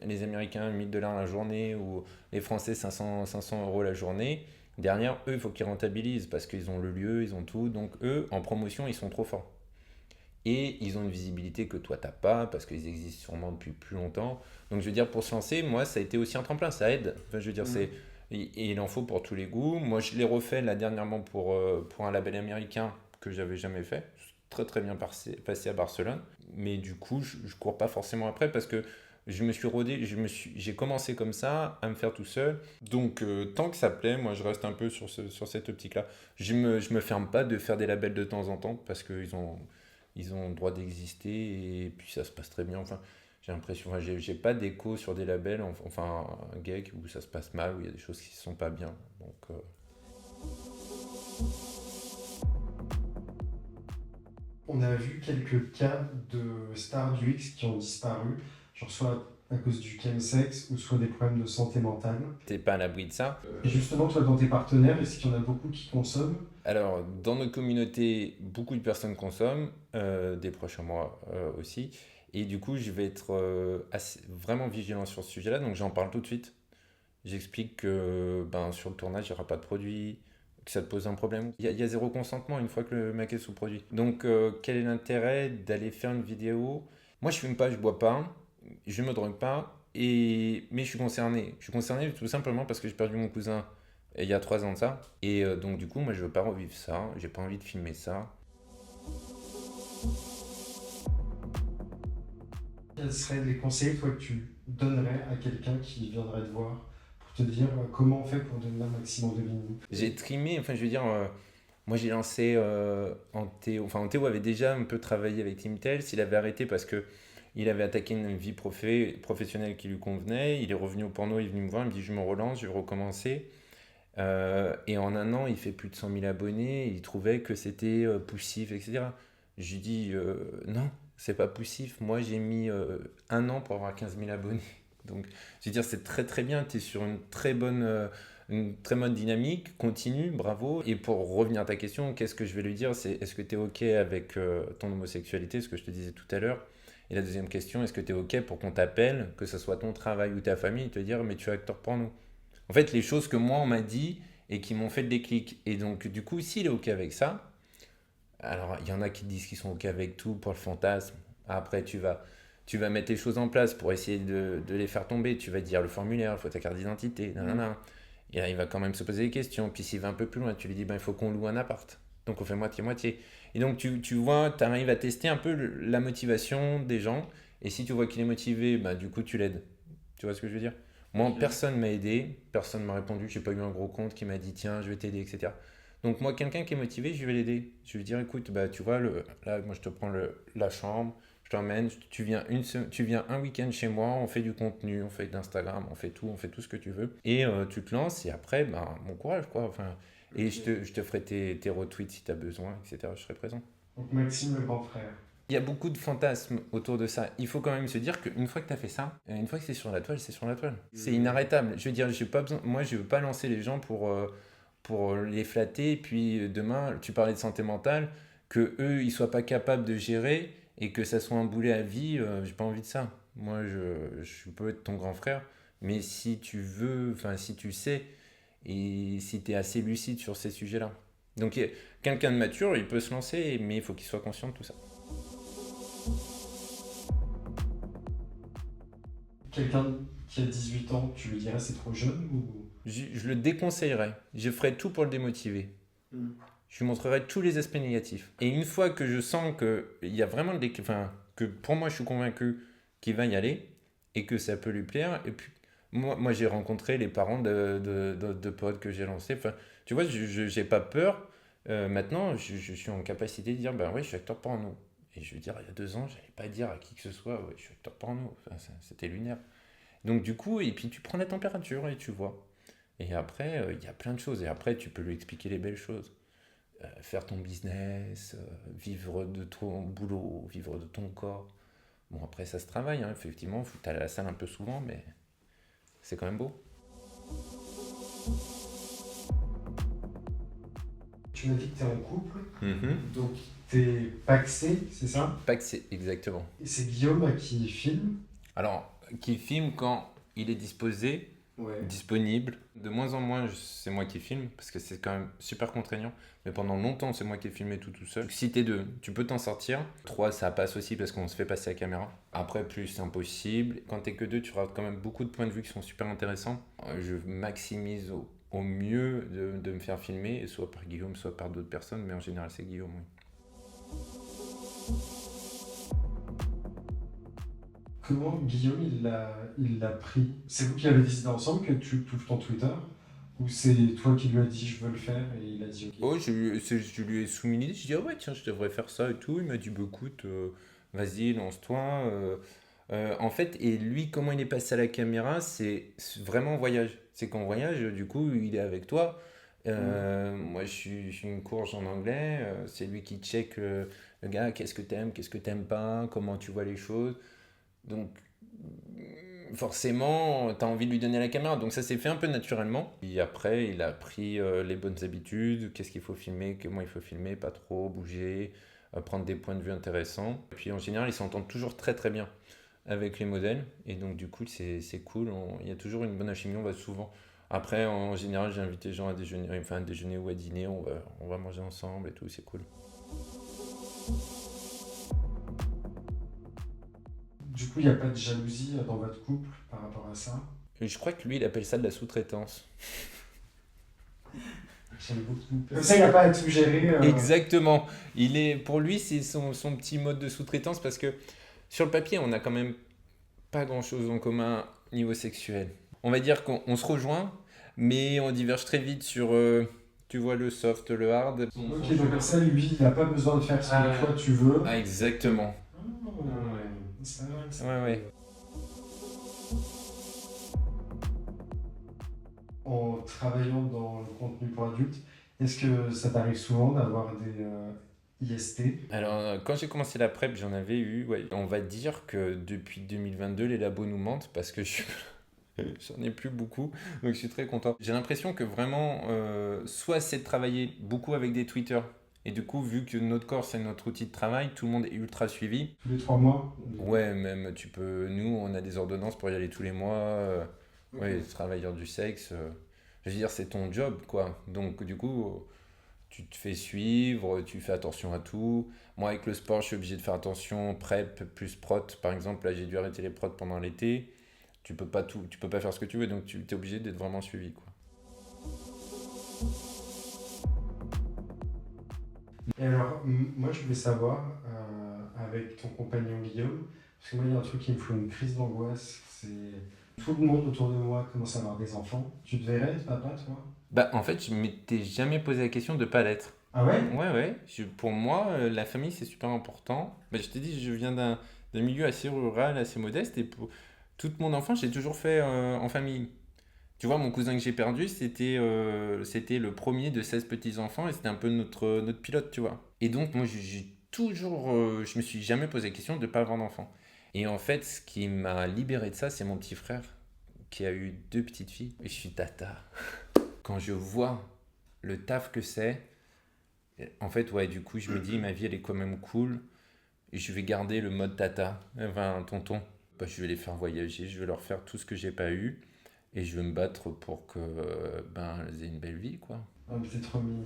Speaker 2: les Américains 1000 $ la journée ou les Français 500 € la journée, derrière, eux, il faut qu'ils rentabilisent parce qu'ils ont le lieu, ils ont tout. Donc, eux, en promotion, ils sont trop forts. Et ils ont une visibilité que toi, t'as pas parce qu'ils existent sûrement depuis plus longtemps. Donc, je veux dire, pour se lancer, moi, ça a été aussi un tremplin, ça aide. Enfin, je veux dire,
Speaker 1: Mhm.
Speaker 2: Et il en faut pour tous les goûts. Moi, je l'ai refait là dernièrement pour un label américain que j'avais jamais fait. Très très bien passé à Barcelone. Mais du coup, je cours pas forcément après parce que je me suis rodé, j'ai commencé comme ça à me faire tout seul. Donc, tant que ça plaît, moi je reste un peu sur cette optique-là. Je me ferme pas de faire des labels de temps en temps parce qu'ils ont le droit d'exister et puis ça se passe très bien. Enfin, j'ai l'impression, enfin, j'ai pas d'écho sur des labels, enfin, un gag où ça se passe mal, où il y a des choses qui sont pas bien. Donc,
Speaker 1: On a vu quelques cas de stars du X qui ont disparu, genre soit à cause du chemsex ou soit des problèmes de santé mentale.
Speaker 2: t'es pas à l'abri de ça.
Speaker 1: Et justement, toi, dans tes partenaires, est-ce qu'il y en a beaucoup qui consomment?
Speaker 2: Alors, dans notre communauté, beaucoup de personnes consomment, des proches à moi aussi. Et du coup, je vais être vraiment vigilant sur ce sujet-là. Donc, j'en parle tout de suite. J'explique que ben, sur le tournage, il n'y aura pas de produit, que ça te pose un problème. Il y a zéro consentement une fois que le mec est sous produit. Donc, quel est l'intérêt d'aller faire une vidéo? Moi, je fume pas, je bois pas, je me drogue pas, mais je suis concerné. Je suis concerné tout simplement parce que j'ai perdu mon cousin il y a 3 ans de ça. Et donc, du coup, moi, je veux pas revivre ça. J'ai pas envie de filmer ça.
Speaker 1: Quels seraient les conseils, toi, que tu donnerais à quelqu'un qui viendrait te voir pour te dire comment on fait pour donner un maximum de lignes?
Speaker 2: J'ai trimé, enfin, je veux dire, moi, j'ai lancé en Théo. Enfin, en Théo avait déjà un peu travaillé avec Team Tales. Il avait arrêté parce que il avait attaqué une vie professionnelle qui lui convenait. Il est revenu au porno, il est venu me voir, il me dit je me relance, je vais recommencer. Et en un an, il fait plus de 100 000 abonnés. Il trouvait que c'était poussif, etc. Je lui dis non, c'est pas poussif. Moi, j'ai mis un an pour avoir 15 000 abonnés. Donc, je veux dire, c'est très très bien. Tu es sur une très bonne dynamique. Continue, bravo. Et pour revenir à ta question, qu'est-ce que je vais lui dire? C'est est-ce que tu es OK avec ton homosexualité, ce que je te disais tout à l'heure? Et la deuxième question, est-ce que tu es OK pour qu'on t'appelle, que ce soit ton travail ou ta famille, et te dire mais tu es acteur porno? En fait, les choses que moi, on m'a dit et qui m'ont fait le déclic. Et donc, du coup, s'il est OK avec ça, alors il y en a qui disent qu'ils sont OK avec tout pour le fantasme. Après, tu vas mettre les choses en place pour essayer de les faire tomber. Tu vas dire le formulaire, il faut ta carte d'identité, nanana. Et là, il va quand même se poser des questions. Puis s'il va un peu plus loin, tu lui dis ben, il faut qu'on loue un appart. Donc on fait moitié-moitié. Et donc tu vois, tu arrives à tester un peu la motivation des gens. Et si tu vois qu'il est motivé, ben, du coup, tu l'aides. Tu vois ce que je veux dire? Moi,
Speaker 1: Ok.
Speaker 2: personne m'a aidé, personne m'a répondu, j'ai pas eu un gros compte qui m'a dit tiens, je vais t'aider, etc. Donc moi, quelqu'un qui est motivé, je vais l'aider. Je vais lui dire écoute, bah tu vois, là, moi je te prends la chambre, je t'emmène, tu viens un week-end chez moi, on fait du contenu, on fait de l'Instagram, on fait tout ce que tu veux. Et tu te lances et après, ben, bon courage quoi. Enfin, et je te ferai tes retweets si tu as besoin, etc. Je serai présent.
Speaker 1: Donc Maxime le grand frère.
Speaker 2: Il y a beaucoup de fantasmes autour de ça. Il faut quand même se dire qu'une fois que tu as fait ça, une fois que c'est sur la toile, c'est sur la toile. C'est inarrêtable. Je veux dire, j'ai pas besoin, moi, je veux pas lancer les gens pour les flatter. Et puis demain, tu parlais de santé mentale, que eux, ils soient pas capables de gérer et que ça soit un boulet à vie. J'ai pas envie de ça. Moi, je peux être ton grand frère, mais si tu veux, enfin, si tu sais et si tu es assez lucide sur ces sujets-là. Donc, quelqu'un de mature, il peut se lancer, mais il faut qu'il soit conscient de tout ça.
Speaker 1: Quelqu'un qui a 18 ans, tu lui dirais c'est trop jeune ou...
Speaker 2: Je le déconseillerais. Je ferais tout pour le démotiver.
Speaker 1: Hmm.
Speaker 2: Je lui montrerai tous les aspects négatifs. Et une fois que je sens qu'il y a vraiment enfin, que pour moi je suis convaincu qu'il va y aller et que ça peut lui plaire. Et puis moi j'ai rencontré les parents de potes que j'ai lancés. Enfin, tu vois, je n'ai pas peur. Maintenant, je suis en capacité de dire ben oui, je suis acteur porno. Et je veux dire, il y a 2 ans, j'allais pas dire à qui que ce soit, ouais, je suis acteur porno. Enfin, c'était lunaire. Donc du coup, et puis tu prends la température et tu vois. Et après, il y a plein de choses. Et après, tu peux lui expliquer les belles choses. Faire ton business, vivre de ton boulot, vivre de ton corps. Bon, après, ça se travaille, hein, effectivement. Faut que tu ailles à la salle un peu souvent, mais c'est quand même beau.
Speaker 1: Tu m'as dit que tu es en couple,
Speaker 2: Mhm.
Speaker 1: donc tu es paxé, c'est ça?
Speaker 2: Pas que c'est exactement.
Speaker 1: Et c'est Guillaume qui filme.
Speaker 2: Alors, qui filme quand il est disposé,
Speaker 1: Ouais.
Speaker 2: disponible. De moins en moins, c'est moi qui filme, parce que c'est quand même super contraignant. Mais pendant longtemps, c'est moi qui ai filmé tout seul. Si t'es deux, tu peux t'en sortir. Trois, ça passe aussi parce qu'on se fait passer la caméra. Après, plus, c'est impossible. Quand t'es que deux, tu rates quand même beaucoup de points de vue qui sont super intéressants. Je maximise au mieux de me faire filmer, soit par Guillaume, soit par d'autres personnes, mais en général, c'est Guillaume, oui.
Speaker 1: Comment Guillaume il l'a pris? C'est vous qui avez décidé ensemble que tu ouvres ton Twitter? Ou c'est toi qui lui as dit je veux le faire et il a dit ok?
Speaker 2: Oh, je lui ai soumis l'idée, je dis ah ouais tiens je devrais faire ça et tout, il m'a dit bah écoute vas-y lance-toi. En fait et lui comment il est passé à la caméra c'est vraiment en voyage, c'est qu'en voyage du coup il est avec toi. Moi je suis une courge en anglais, c'est lui qui check le gars qu'est-ce que t'aimes pas, comment tu vois les choses. Donc forcément, tu as envie de lui donner la caméra. Donc ça s'est fait un peu naturellement. Et après, il a pris les bonnes habitudes, qu'est-ce qu'il faut filmer, comment il faut filmer, pas trop bouger, prendre des points de vue intéressants. Et puis en général, ils s'entendent toujours très très bien avec les modèles. Et donc du coup, c'est cool. Il y a toujours une bonne alchimie, on va souvent. Après, en général, j'ai invité les gens à déjeuner ou à dîner, on va manger ensemble et tout, c'est cool.
Speaker 1: Du coup, il n'y a pas de jalousie dans votre couple par rapport à ça?
Speaker 2: Et je crois que lui, il appelle ça de la sous-traitance.
Speaker 1: J'aime beaucoup. Comme ça, il n'y a pas à tout gérer.
Speaker 2: Exactement. Pour lui, c'est son petit mode de sous-traitance parce que sur le papier, on n'a quand même pas grand-chose en commun niveau sexuel. On va dire qu'on se rejoint, mais on diverge très vite sur, tu vois, le soft, le hard.
Speaker 1: Ok, donc comme ça, lui, il n'a pas besoin de faire ce que toi tu veux.
Speaker 2: Ah, exactement.
Speaker 1: Oh, c'est vrai,
Speaker 2: Ouais, ouais.
Speaker 1: En travaillant dans le contenu pour adultes, est-ce que ça t'arrive souvent d'avoir des IST?
Speaker 2: Alors, quand j'ai commencé la prep, j'en avais eu, ouais. On va dire que depuis 2022, les labos nous mentent parce que j'en ai plus beaucoup, donc je suis très content. J'ai l'impression que vraiment, soit c'est de travailler beaucoup avec des tweeters, et du coup, vu que notre corps c'est notre outil de travail, tout le monde est ultra suivi.
Speaker 1: Tous les 3 mois?
Speaker 2: Ouais, même tu peux, nous on a des ordonnances pour y aller tous les mois.
Speaker 1: Ok.
Speaker 2: Ouais, travailleurs du sexe, je veux dire, c'est ton job quoi. Donc, du coup, tu te fais suivre, tu fais attention à tout. Moi, avec le sport, je suis obligé de faire attention, prep plus prot. Par exemple, là, j'ai dû arrêter les prods pendant l'été. Tu peux pas faire ce que tu veux, donc tu es obligé d'être vraiment suivi, quoi.
Speaker 1: Et alors, moi, je voulais savoir, avec ton compagnon Guillaume, parce que moi, il y a un truc qui me fout une crise d'angoisse, c'est tout le monde autour de moi commence à avoir des enfants. Tu te verrais être papa, toi?
Speaker 2: Bah, en fait, je m'étais jamais posé la question de pas l'être.
Speaker 1: Ah ouais?
Speaker 2: Ouais, ouais. Pour moi, la famille, c'est super important. Bah, je t'ai dit, je viens d'un milieu assez rural, assez modeste, et pour toute mon enfance, j'ai toujours fait en famille. Tu vois, mon cousin que j'ai perdu, c'était le premier de 16 petits-enfants et c'était un peu notre pilote, tu vois. Et donc, moi, je me suis jamais posé la question de ne pas avoir d'enfant. Et en fait, ce qui m'a libéré de ça, c'est mon petit frère qui a eu deux petites filles. Et je suis tata. Quand je vois le taf que c'est, en fait, ouais, du coup, je me dis, ma vie, elle est quand même cool. Et je vais garder le mode tata, enfin, tonton. Bah, je vais les faire voyager, je vais leur faire tout ce que j'ai pas eu. Et je vais me battre pour que ben elles aient une belle vie quoi.
Speaker 1: Ah, mais t'es trop mignon.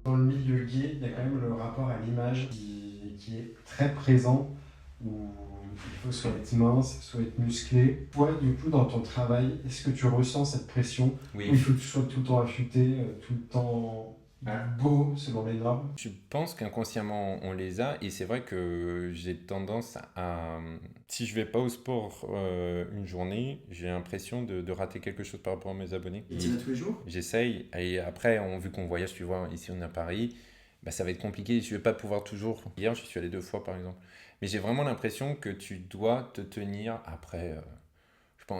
Speaker 1: Dans le milieu gay, il y a quand même le rapport à l'image qui est très présent, où il faut soit être mince, soit être musclé. Toi, du coup, dans ton travail, est-ce que tu ressens cette pression où il faut que tu sois tout le temps affûté, tout le temps beau selon les normes?
Speaker 2: Je pense qu'inconsciemment on les a et c'est vrai que j'ai tendance à si je vais pas au sport une journée, j'ai l'impression de rater quelque chose par rapport à mes abonnés.
Speaker 1: Et tu y vas tous les jours?
Speaker 2: J'essaye et après vu qu'on voyage, tu vois, ici on est à Paris, bah, ça va être compliqué, je vais pas pouvoir toujours. Hier, je suis allé 2 fois par exemple. Mais j'ai vraiment l'impression que tu dois te tenir après.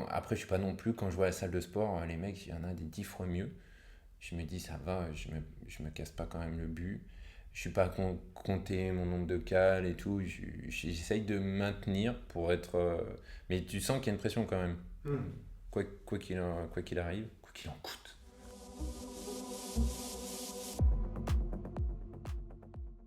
Speaker 2: Après, je suis pas non plus, quand je vois la salle de sport, les mecs, il y en a des 10 fois mieux. Je me dis, ça va, je me casse pas quand même le but. Je suis pas à compter mon nombre de cales et tout. J'essaye de me maintenir pour être. Mais tu sens qu'il y a une pression quand même. Quoi qu'il arrive, quoi qu'il en coûte.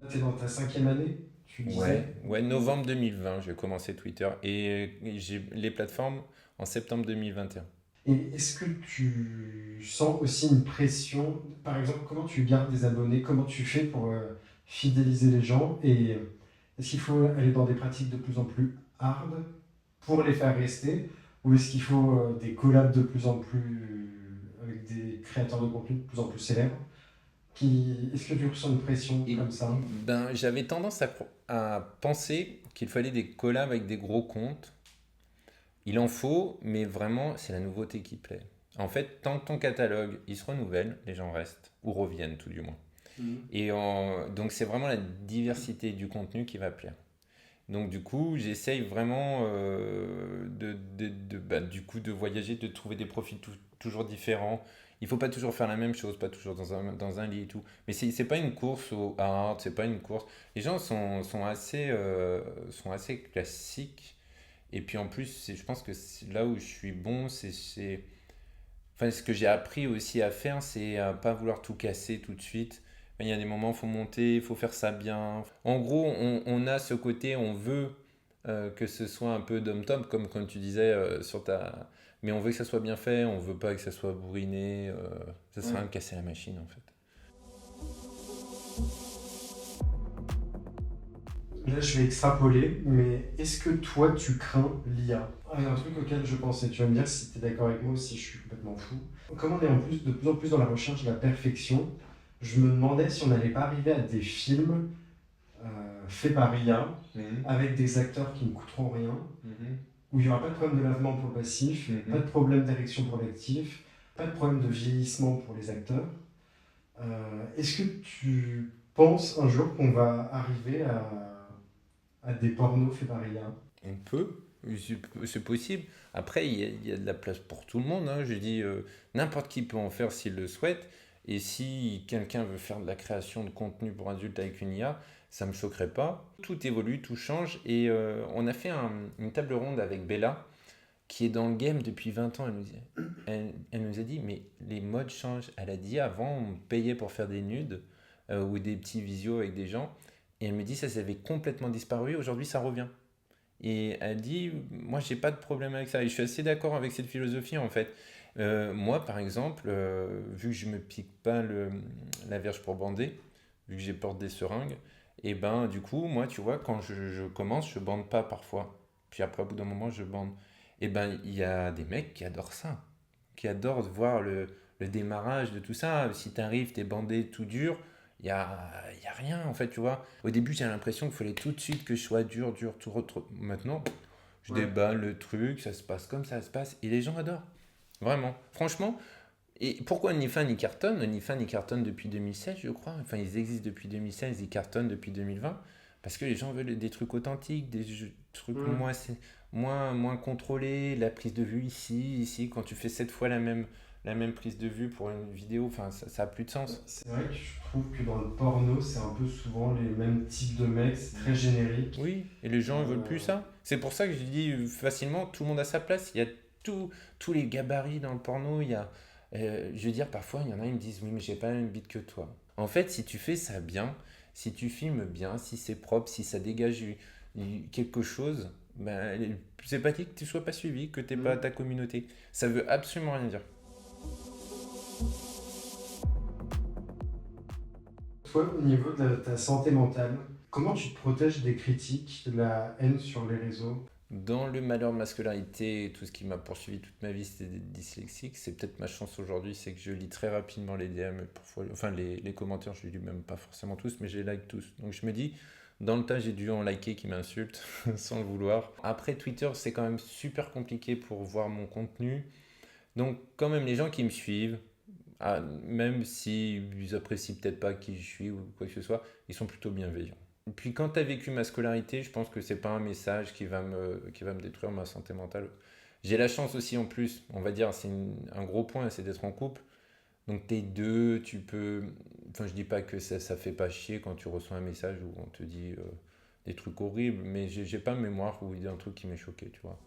Speaker 1: Là, t'es dans ta 5e année, tu disais.
Speaker 2: Ouais, novembre 2020, j'ai commencé Twitter et j'ai les plateformes en septembre 2021.
Speaker 1: Et est-ce que tu sens aussi une pression? Par exemple, comment tu gardes des abonnés? Comment tu fais pour fidéliser les gens? Et est-ce qu'il faut aller dans des pratiques de plus en plus hard pour les faire rester? Ou est-ce qu'il faut des collabs de plus en plus avec des créateurs de contenu de plus en plus célèbres? Est-ce que tu ressens une pression
Speaker 2: Et
Speaker 1: comme ça?
Speaker 2: ben, j'avais tendance à penser qu'il fallait des collabs avec des gros comptes. Il en faut, mais vraiment, c'est la nouveauté qui plaît. En fait, tant que ton catalogue, il se renouvelle, les gens restent, ou reviennent tout du moins.
Speaker 1: Mhm.
Speaker 2: Donc c'est vraiment la diversité du contenu qui va plaire. Donc du coup, j'essaye vraiment du coup, de voyager, de trouver des profils toujours différents. Il faut pas toujours faire la même chose, pas toujours dans un lit et tout. Mais c'est pas une course au hard, c'est pas une course. Les gens sont assez classiques. Et puis en plus, je pense que là où je suis bon, enfin, ce que j'ai appris aussi à faire, c'est à pas vouloir tout casser tout de suite. Il y a des moments, il faut monter, il faut faire ça bien. En gros, on a ce côté, on veut que ce soit un peu dom-tom, comme tu disais sur ta. Mais on veut que ça soit bien fait, on veut pas que ça soit bourriné. Ça serait
Speaker 1: Ouais.
Speaker 2: un casser la machine en fait.
Speaker 1: Là, je vais extrapoler, mais est-ce que toi, tu crains l'IA? Ah, il y a un truc auquel je pensais, tu vas me dire si tu es d'accord avec moi ou si je suis complètement fou. Comme on est de plus en plus dans la recherche de la perfection, je me demandais si on n'allait pas arriver à des films faits par IA,
Speaker 2: Mhm,
Speaker 1: avec des acteurs qui ne coûteront rien,
Speaker 2: mhm,
Speaker 1: où il n'y aura pas de problème de lavement pour le passif, pas
Speaker 2: mhm.
Speaker 1: de problème d'érection pour l'actif, pas de problème de vieillissement pour les acteurs. Est-ce que tu penses un jour qu'on va arriver à des pornos faits par IA?
Speaker 2: On peut, c'est possible. Après, il y a de la place pour tout le monde, hein. Je dis, n'importe qui peut en faire s'il le souhaite. Et si quelqu'un veut faire de la création de contenu pour adultes avec une IA, ça ne me choquerait pas. Tout évolue, tout change. Et on a fait une table ronde avec Bella, qui est dans le game depuis 20 ans. Elle nous a dit, mais les modes changent. Elle a dit, avant, on payait pour faire des nudes ou des petits visios avec des gens. Et elle me dit, ça avait complètement disparu. Aujourd'hui, ça revient. Et elle dit, moi, j'ai pas de problème avec ça. Et je suis assez d'accord avec cette philosophie, en fait. Moi, par exemple, vu que je me pique pas la verge pour bander, vu que j'ai porte des seringues, et ben, du coup, moi, tu vois, quand je commence, je bande pas parfois. Puis après, au bout d'un moment, je bande. Et ben, il y a des mecs qui adorent ça, qui adorent voir le démarrage de tout ça. Si t'arrives, t'es bandé tout dur, il y a rien, en fait, tu vois. Au début, j'ai l'impression qu'il fallait tout de suite que je sois dur, tout. Maintenant, je
Speaker 1: Ouais.
Speaker 2: déballe le truc, ça se passe comme ça se passe, et les gens adorent. Vraiment. Franchement, et pourquoi OnlyFans y cartonne? OnlyFans y cartonne depuis 2016, je crois. Enfin, ils existent depuis 2016, ils cartonnent depuis 2020. Parce que les gens veulent des trucs authentiques, trucs
Speaker 1: Hmm.
Speaker 2: moins contrôlés, la prise de vue ici. Quand tu fais 7 fois la même prise de vue pour une vidéo, enfin, ça a plus de sens.
Speaker 1: C'est vrai que je trouve que dans le porno, c'est un peu souvent les mêmes types de mecs, c'est très générique.
Speaker 2: Oui, et les gens ne veulent plus
Speaker 1: Euh,
Speaker 2: ça. C'est pour ça que je dis facilement, tout le monde a sa place. Il y a tous les gabarits dans le porno. Je veux dire, parfois, il y en a, ils me disent, oui, mais j'ai pas la même bite que toi. En fait, si tu fais ça bien, si tu filmes bien, si c'est propre, si ça dégage quelque chose, ben, c'est pas dit que tu sois pas suivi, que tu n'es pas
Speaker 1: hmm.
Speaker 2: ta communauté. Ça veut absolument rien dire.
Speaker 1: Toi, au niveau de ta santé mentale, comment tu te protèges des critiques, de la haine sur les réseaux?
Speaker 2: Dans le malheur de ma scolarité, tout ce qui m'a poursuivi toute ma vie, c'était d'être dyslexique. C'est peut-être ma chance aujourd'hui, c'est que je lis très rapidement les DM, et parfois, enfin les commentaires, je les lis même pas forcément tous, mais je les like tous. Donc je me dis, dans le tas, j'ai dû en liker qui m'insultent sans le vouloir. Après, Twitter, c'est quand même super compliqué pour voir mon contenu. Donc quand même, les gens qui me suivent, même si ils apprécient peut-être pas qui je suis ou quoi que ce soit, ils sont plutôt bienveillants. Et puis quand tu as vécu ma scolarité, je pense que c'est pas un message qui va me détruire ma santé mentale. J'ai la chance aussi en plus, on va dire, un gros point, c'est d'être en couple. Donc t'es deux, tu peux. Enfin, je dis pas que ça fait pas chier quand tu reçois un message où on te dit des trucs horribles, mais j'ai pas mémoire où il y a un truc qui m'est choqué, tu vois.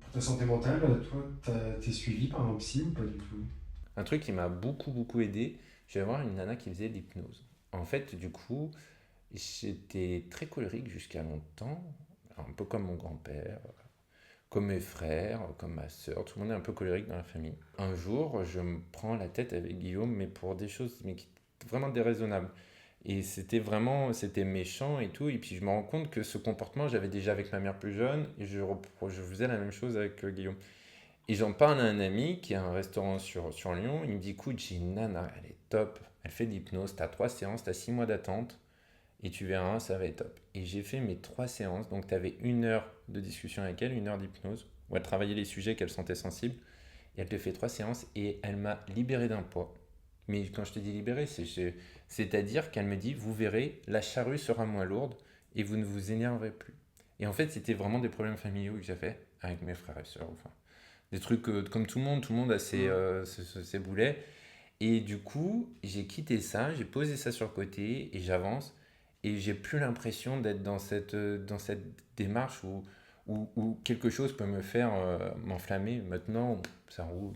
Speaker 1: Pour ta santé mentale, toi, t'es suivi par un psy ou pas du tout?
Speaker 2: Un truc qui m'a beaucoup aidé, je vais voir une nana qui faisait de l'hypnose. En fait, du coup, j'étais très colérique jusqu'à longtemps, un peu comme mon grand-père, comme mes frères, comme ma sœur, tout le monde est un peu colérique dans la famille. Un jour, je me prends la tête avec Guillaume, mais pour des choses vraiment déraisonnables. Et c'était méchant et tout. Et puis je me rends compte que ce comportement, j'avais déjà avec ma mère plus jeune, et je faisais la même chose avec Guillaume. Et j'en parle à un ami qui a un restaurant sur Lyon. Il me dit, écoute, j'ai une nana, elle est top. Elle fait de l'hypnose, t'as 3 séances, t'as 6 mois d'attente. Et tu verras, ça va être top. Et j'ai fait mes 3 séances. Donc, tu avais 1 heure de discussion avec elle, 1 heure d'hypnose, où elle travaillait les sujets qu'elle sentait sensibles. Et elle te fait 3 séances et elle m'a libéré d'un poids. Mais quand je te dis libéré, c'est-à-dire qu'elle me dit, vous verrez, la charrue sera moins lourde et vous ne vous énerverez plus. Et en fait, c'était vraiment des problèmes familiaux que j'avais avec mes frères et sœurs. Enfin, des trucs comme tout le monde a ses boulets. Et du coup, j'ai quitté ça, j'ai posé ça sur le côté et j'avance. Et j'ai plus l'impression d'être dans cette démarche où quelque chose peut me faire m'enflammer. Maintenant, ça roule.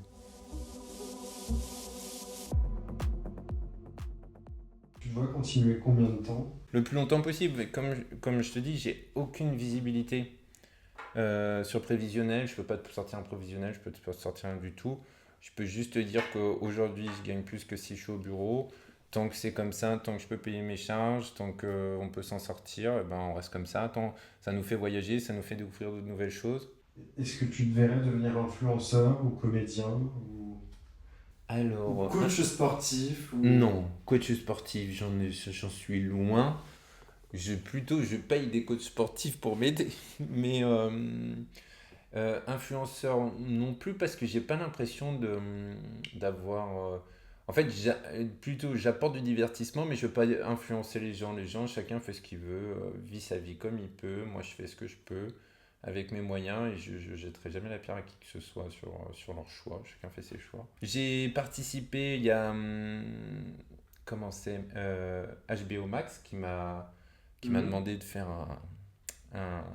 Speaker 1: Tu dois continuer combien de temps?
Speaker 2: Le plus longtemps possible. Mais comme je te dis, j'ai aucune visibilité sur prévisionnel. Je peux pas te sortir un prévisionnel, je peux pas te sortir rien du tout. Je peux juste te dire qu'aujourd'hui, je gagne plus que si je suis au bureau. Tant que c'est comme ça, tant que je peux payer mes charges, tant qu'on peut s'en sortir, eh ben on reste comme ça. Tant, ça nous fait voyager, ça nous fait découvrir de nouvelles choses.
Speaker 1: Est-ce que tu te verrais devenir influenceur ou comédien ou
Speaker 2: Alors,
Speaker 1: coach sportif ou...
Speaker 2: non, coach sportif, j'en suis loin. Je paye des coachs sportifs pour m'aider. Mais influenceur non plus parce que j'ai pas l'impression d'avoir. En fait, plutôt j'apporte du divertissement, mais je veux pas influencer les gens. Les gens, chacun fait ce qu'il veut, vit sa vie comme il peut. Moi, je fais ce que je peux avec mes moyens et je jetterai jamais la pierre à qui que ce soit sur leur choix. Chacun fait ses choix. J'ai participé, il y a comment c'est HBO Max qui m'a demandé de faire un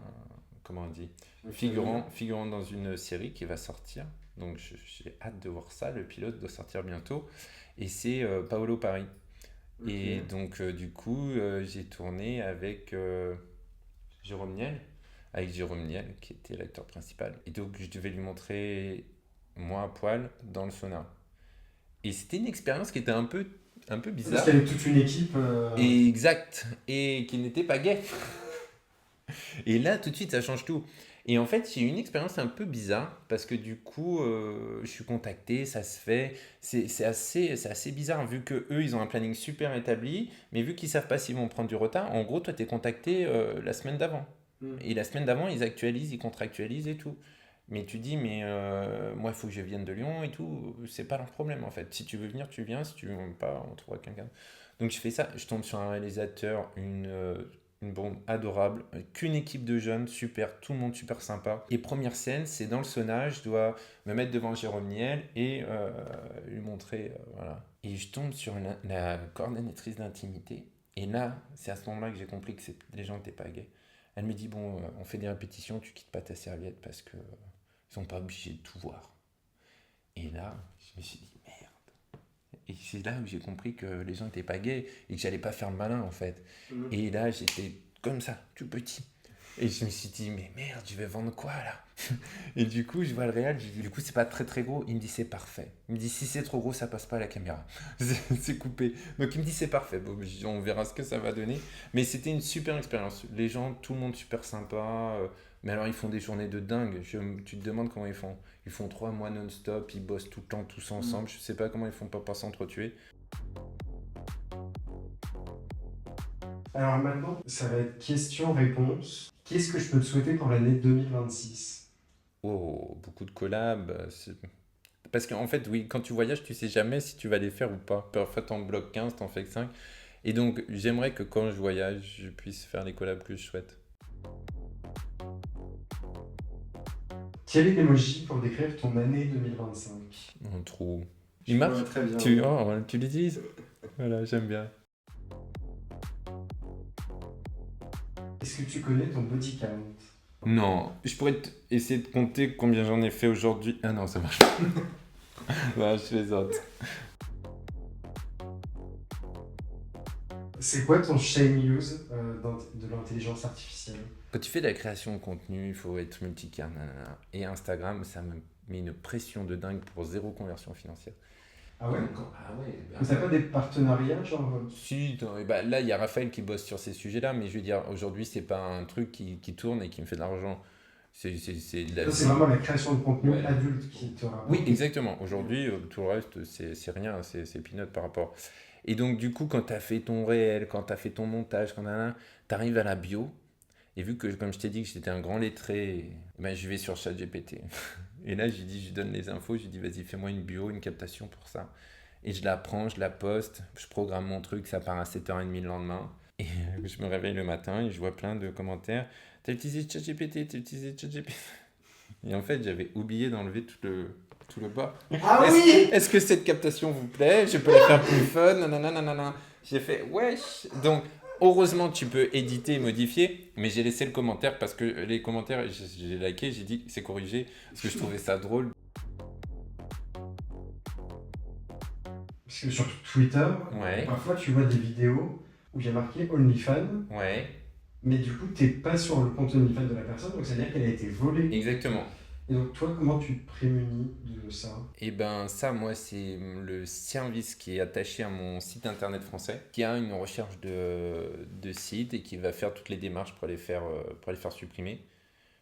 Speaker 2: comment on dit figurant dans une série qui va sortir. Donc j'ai hâte de voir ça. Le pilote doit sortir bientôt. Et c'est Paolo Paris.
Speaker 1: Ok.
Speaker 2: Et donc du coup, j'ai tourné avec Jérôme Niel. Avec Jérôme Niel, qui était l'acteur principal. Et donc je devais lui montrer moi à poil dans le sauna. Et c'était une expérience qui était un peu
Speaker 1: Parce
Speaker 2: bizarre.
Speaker 1: qu'il y avait toute une équipe.
Speaker 2: Et exact. Et qui n'était pas gay. Et là, tout de suite, ça change tout. Et en fait, j'ai eu une expérience un peu bizarre parce que du coup, je suis contacté, ça se fait. C'est assez bizarre vu que eux, ils ont un planning super établi, mais vu qu'ils savent pas s'ils vont prendre du retard, en gros, toi, tu es contacté la semaine d'avant.
Speaker 1: Mm.
Speaker 2: Et la semaine d'avant, ils actualisent, ils contractualisent et tout. Mais tu dis, mais moi, il faut que je vienne de Lyon et tout. C'est pas leur problème en fait. Si tu veux venir, tu viens. Si tu veux pas, on trouvera quelqu'un. Donc je fais ça. Je tombe sur un réalisateur, une bande adorable, qu'une équipe de jeunes, super, tout le monde super sympa. Et première scène, c'est dans le sauna, je dois me mettre devant Jérôme Niel et lui montrer, voilà. Et je tombe sur la coordonnatrice d'intimité. Et là, c'est à ce moment-là que j'ai compris que les gens n'étaient pas gays. Elle me dit, bon, on fait des répétitions, tu quittes pas ta serviette parce que ils sont pas obligés de tout voir. Et là, je me suis dit, merde. Et c'est là où j'ai compris que les gens n'étaient pas gays et que j'allais pas faire le malin en fait.
Speaker 1: Mm.
Speaker 2: Et là, j'étais comme ça, tout petit. Et je me suis dit, mais merde, je vais vendre quoi là? Et du coup, je vois le réel, je dis, du coup, c'est pas très très gros. Il me dit, c'est parfait. Il me dit, si c'est trop gros, ça passe pas à la caméra. C'est coupé. Donc il me dit, c'est parfait. Bon, on verra ce que ça va donner. Mais c'était une super expérience. Les gens, tout le monde super sympa. Mais alors, ils font des journées de dingue. Tu te demandes comment ils font. Ils font 3 mois non-stop, ils bossent tout le temps, tous ensemble. Je sais pas comment ils font pour pas s'entretuer.
Speaker 1: Alors maintenant, ça va être question-réponse. Qu'est-ce que je peux te souhaiter pour l'année 2026?
Speaker 2: Oh, beaucoup de collabs. Parce qu'en fait, oui, quand tu voyages, tu sais jamais si tu vas les faire ou pas. Parfois, t'en bloques 15, t'en fais que 5. Et donc, j'aimerais que quand je voyage, je puisse faire les collabs que je souhaite.
Speaker 1: Quel est l'emoji pour décrire ton année 2025?
Speaker 2: Un trou.
Speaker 1: Je
Speaker 2: Il
Speaker 1: vois
Speaker 2: marche?
Speaker 1: très bien.
Speaker 2: Tu l'utilises? Voilà, j'aime bien.
Speaker 1: Est-ce que tu connais ton body count?
Speaker 2: Non, je pourrais essayer de compter combien j'en ai fait aujourd'hui. Ah non, ça marche pas. Ouais, je fais autres.
Speaker 1: C'est quoi ton shame use de l'intelligence artificielle?
Speaker 2: Quand tu fais de la création de contenu, il faut être multicam. Nanana. Et Instagram, ça me met une pression de dingue pour zéro conversion financière.
Speaker 1: Ah
Speaker 2: Et
Speaker 1: ouais?
Speaker 2: donc, ah ouais,
Speaker 1: Mais t'as pas des partenariats, genre.
Speaker 2: si, bah, là, il y a Raphaël qui bosse sur ces sujets-là, mais je veux dire, aujourd'hui, c'est pas un truc qui tourne et qui me fait de l'argent. C'est de la
Speaker 1: Toi, c'est
Speaker 2: vie.
Speaker 1: vraiment la création de contenu
Speaker 2: Ouais.
Speaker 1: adulte qui te
Speaker 2: Oui,
Speaker 1: rapporte.
Speaker 2: exactement. Aujourd'hui, tout le reste, c'est rien, c'est peanut par rapport. Et donc, du coup, quand tu as fait ton réel, quand tu as fait ton montage, quand tu arrives à la bio, et vu que, comme je t'ai dit, que j'étais un grand lettré, ben, je vais sur ChatGPT. Et là, je lui donne les infos, je lui dis, vas-y, fais-moi une bio, une captation pour ça. Et je la prends, je la poste, je programme mon truc, ça part à 7h30 le lendemain. Et je me réveille le matin et je vois plein de commentaires. T'as utilisé ChatGPT, t'as utilisé ChatGPT. Et en fait, j'avais oublié d'enlever tout le bas.
Speaker 1: Ah
Speaker 2: Est-ce,
Speaker 1: oui!
Speaker 2: est-ce que cette captation vous plaît? Je peux la faire plus fun? Nanana, nanana. J'ai fait wesh. Donc, heureusement, tu peux éditer et modifier, mais j'ai laissé le commentaire parce que les commentaires, j'ai liké, j'ai dit c'est corrigé parce que je trouvais ça drôle.
Speaker 1: Parce que sur Twitter,
Speaker 2: Ouais,
Speaker 1: parfois tu vois des vidéos où il y a marqué OnlyFans,
Speaker 2: ouais,
Speaker 1: mais du coup t'es pas sur le compte OnlyFans de la personne, donc ça veut dire qu'elle a été volée.
Speaker 2: exactement.
Speaker 1: Et donc toi, comment tu te prémunis de ça?
Speaker 2: Et ben ça, moi, c'est le service qui est attaché à mon site internet français, qui a une recherche de sites et qui va faire toutes les démarches pour les faire supprimer.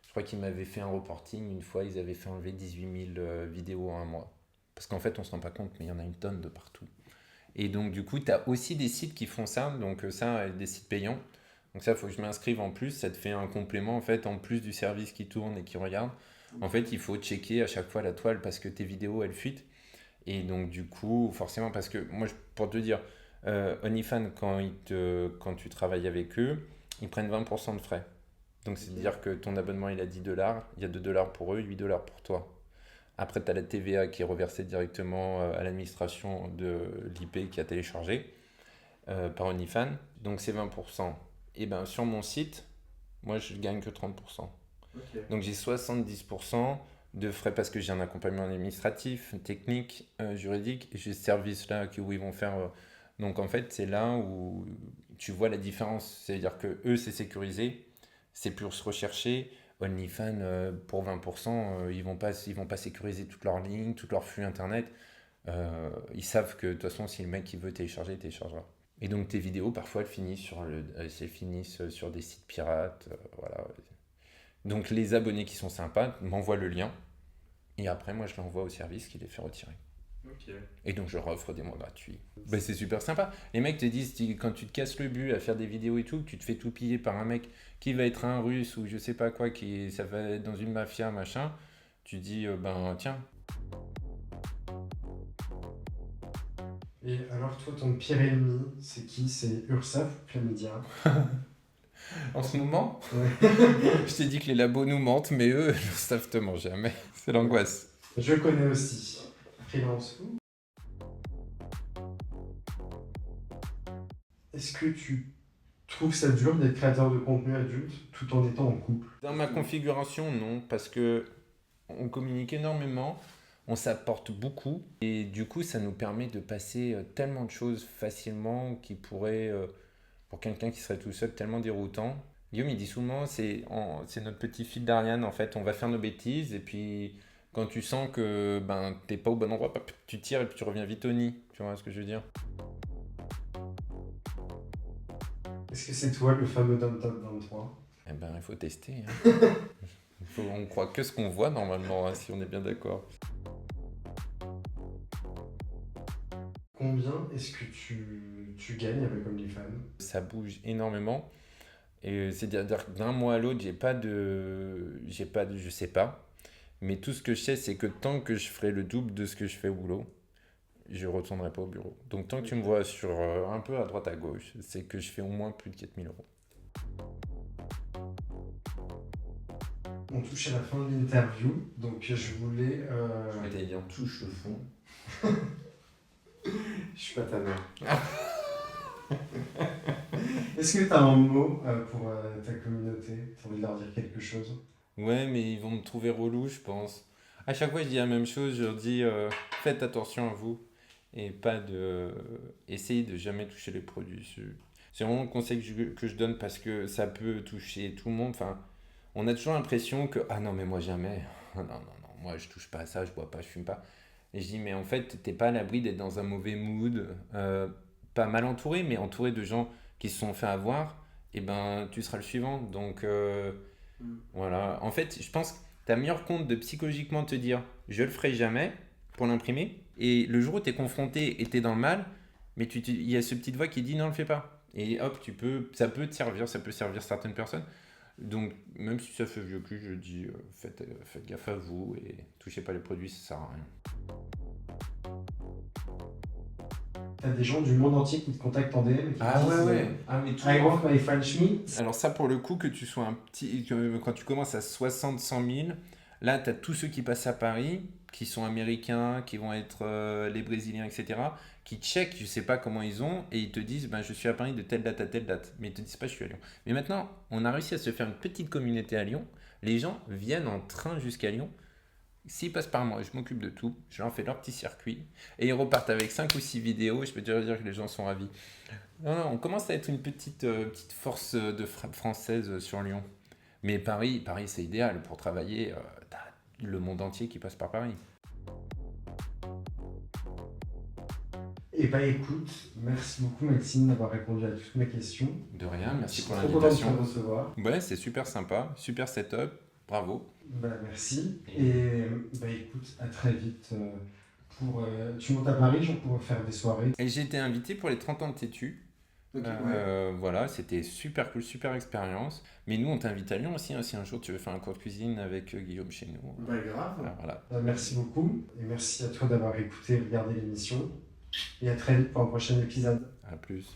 Speaker 2: Je crois qu'ils m'avaient fait un reporting une fois, ils avaient fait enlever 18 000 vidéos en un mois. Parce qu'en fait, on ne se rend pas compte, mais il y en a une tonne de partout. Et donc, du coup, tu as aussi des sites qui font ça, donc ça, des sites payants. Donc ça, il faut que je m'inscrive en plus, ça te fait un complément, en fait, en plus du service qui tourne et qui regarde. En fait, il faut checker à chaque fois la toile parce que tes vidéos, elles fuitent. Et donc, du coup, forcément, parce que moi, pour te dire, OnlyFans, quand tu travailles avec eux, ils prennent 20% de frais. Donc, c'est-à-dire que ton abonnement, il a 10 dollars, il y a 2 dollars pour eux, 8 dollars pour toi. Après, tu as la TVA qui est reversée directement à l'administration de l'IP qui a téléchargé par OnlyFans. Donc, c'est 20%. Et bien, sur mon site, moi, je gagne que 30%.
Speaker 1: Ok.
Speaker 2: Donc, j'ai 70% de frais parce que j'ai un accompagnement administratif, technique, juridique. Et j'ai ce service-là où ils vont faire. Donc, en fait, c'est là où tu vois la différence. C'est-à-dire que eux, c'est sécurisé, c'est plus recherché. OnlyFans, pour 20%, ils vont pas sécuriser toutes leurs lignes, tout leur flux internet. Ils savent que de toute façon, si le mec il veut télécharger, il téléchargera. Et donc tes vidéos, parfois, elles finissent sur des sites pirates. Voilà. Donc les abonnés qui sont sympas m'envoient le lien. Et après, moi, je l'envoie au service qui les fait retirer.
Speaker 1: Ok.
Speaker 2: Et donc, je leur offre des mois gratuits. Ben, c'est super sympa. Les mecs te disent, quand tu te casses le but à faire des vidéos et tout, que tu te fais tout piller par un mec qui va être un russe ou je sais pas quoi, ça va être dans une mafia, machin, tu dis, ben tiens.
Speaker 1: Et alors toi, ton pire ennemi, c'est qui? C'est URSAF ou Chlamydia?
Speaker 2: En ce moment,
Speaker 1: Ouais.
Speaker 2: je t'ai dit que les labos nous mentent, mais eux, ils ne savent tellement jamais. C'est l'angoisse.
Speaker 1: Je connais aussi. Freelance ou? Est-ce que tu trouves ça dur d'être créateur de contenu adulte tout en étant en couple?
Speaker 2: Dans ma configuration, non, parce que on communique énormément, on s'apporte beaucoup, et du coup, ça nous permet de passer tellement de choses facilement qui pourraient, pour quelqu'un qui serait tout seul, tellement déroutant. Guillaume, il dit souvent, c'est notre petit fil d'Ariane, en fait, on va faire nos bêtises, et puis quand tu sens que ben, t'es pas au bon endroit, tu tires et puis tu reviens vite au nid, tu vois ce que je veux dire?
Speaker 1: Est-ce que c'est toi le fameux Dom Top 23?
Speaker 2: Eh ben, il faut tester, hein. On croit que ce qu'on voit normalement, hein, si on est bien d'accord.
Speaker 1: Combien est-ce que tu gagnes avec OnlyFans?
Speaker 2: Ça bouge énormément. Et c'est-à-dire que d'un mois à l'autre, je sais pas. Mais tout ce que je sais, c'est que tant que je ferai le double de ce que je fais au boulot, je retournerai pas au bureau. Donc tant que tu me vois sur un peu à droite à gauche, c'est que je fais au moins plus de 4 000 euros.
Speaker 1: On touche à la fin de l'interview, donc je voulais...
Speaker 2: T'avais dit on touche le fond.
Speaker 1: Je suis pas ta mère. Est-ce que tu as un mot pour ta communauté? Tu as envie de leur dire quelque chose?
Speaker 2: Ouais, mais ils vont me trouver relou, je pense. À chaque fois, je dis la même chose. Je leur dis faites attention à vous et pas de. Essayez de jamais toucher les produits. C'est vraiment le conseil que je donne parce que ça peut toucher tout le monde. Enfin, on a toujours l'impression que, ah non, mais moi jamais. Non, non, non, moi je touche pas à ça, je bois pas, je fume pas. Et je dis, mais en fait, t'es pas à l'abri d'être dans un mauvais mood, pas mal entouré, mais entouré de gens qui se sont fait avoir, et ben tu seras le suivant. Donc voilà. En fait, je pense que t'as meilleur compte de psychologiquement te dire, je le ferai jamais pour l'imprimer. Et le jour où t'es confronté et t'es dans le mal, mais il y a ce petite voix qui dit non, le fais pas. Et hop, ça peut te servir, ça peut servir certaines personnes. Donc, même si ça fait vieux cul, je dis faites gaffe à vous et touchez pas les produits, ça sert à rien.
Speaker 1: T'as des gens du monde entier qui te contactent en DM et qui
Speaker 2: Ah
Speaker 1: te
Speaker 2: ouais,
Speaker 1: disent
Speaker 2: ouais. Ah, mais tout
Speaker 1: I
Speaker 2: le monde.
Speaker 1: want my French meat.
Speaker 2: Alors, ça, pour le coup, que tu sois quand tu commences à 60, 100 000, là, tu as tous ceux qui passent à Paris, qui sont américains, qui vont être les Brésiliens, etc., qui checkent, je sais pas comment ils ont, et ils te disent, ben, je suis à Paris de telle date à telle date. Mais ils te disent pas, je suis à Lyon. Mais maintenant, on a réussi à se faire une petite communauté à Lyon. Les gens viennent en train jusqu'à Lyon. S'ils passent par moi, je m'occupe de tout. Je leur fais leur petit circuit. Et ils repartent avec 5 ou 6 vidéos. Et je peux te dire que les gens sont ravis. Non, non, on commence à être une petite force de frappe française sur Lyon. Mais Paris c'est idéal pour travailler. T'as le monde entier qui passe par Paris.
Speaker 1: Eh ben écoute, merci beaucoup Maxime d'avoir répondu à toutes mes questions.
Speaker 2: De rien,
Speaker 1: Je
Speaker 2: merci
Speaker 1: suis
Speaker 2: pour
Speaker 1: trop content de te
Speaker 2: l'invitation.
Speaker 1: recevoir.
Speaker 2: Ouais, c'est super sympa, super setup, bravo.
Speaker 1: Bah, merci. Et bah, écoute, à très vite. Tu montes à Paris, genre pour faire des soirées.
Speaker 2: Et j'ai été invité pour les 30 ans de Tétu.
Speaker 1: Ok, ouais.
Speaker 2: Voilà, c'était super cool, super expérience. Mais nous, on t'invite à Lyon aussi, hein, si un jour tu veux faire un cours de cuisine avec Guillaume chez nous.
Speaker 1: Bah, grave.
Speaker 2: Voilà.
Speaker 1: Merci beaucoup. Et merci à toi d'avoir écouté et regardé l'émission. Et à très vite pour un prochain épisode.
Speaker 2: À plus.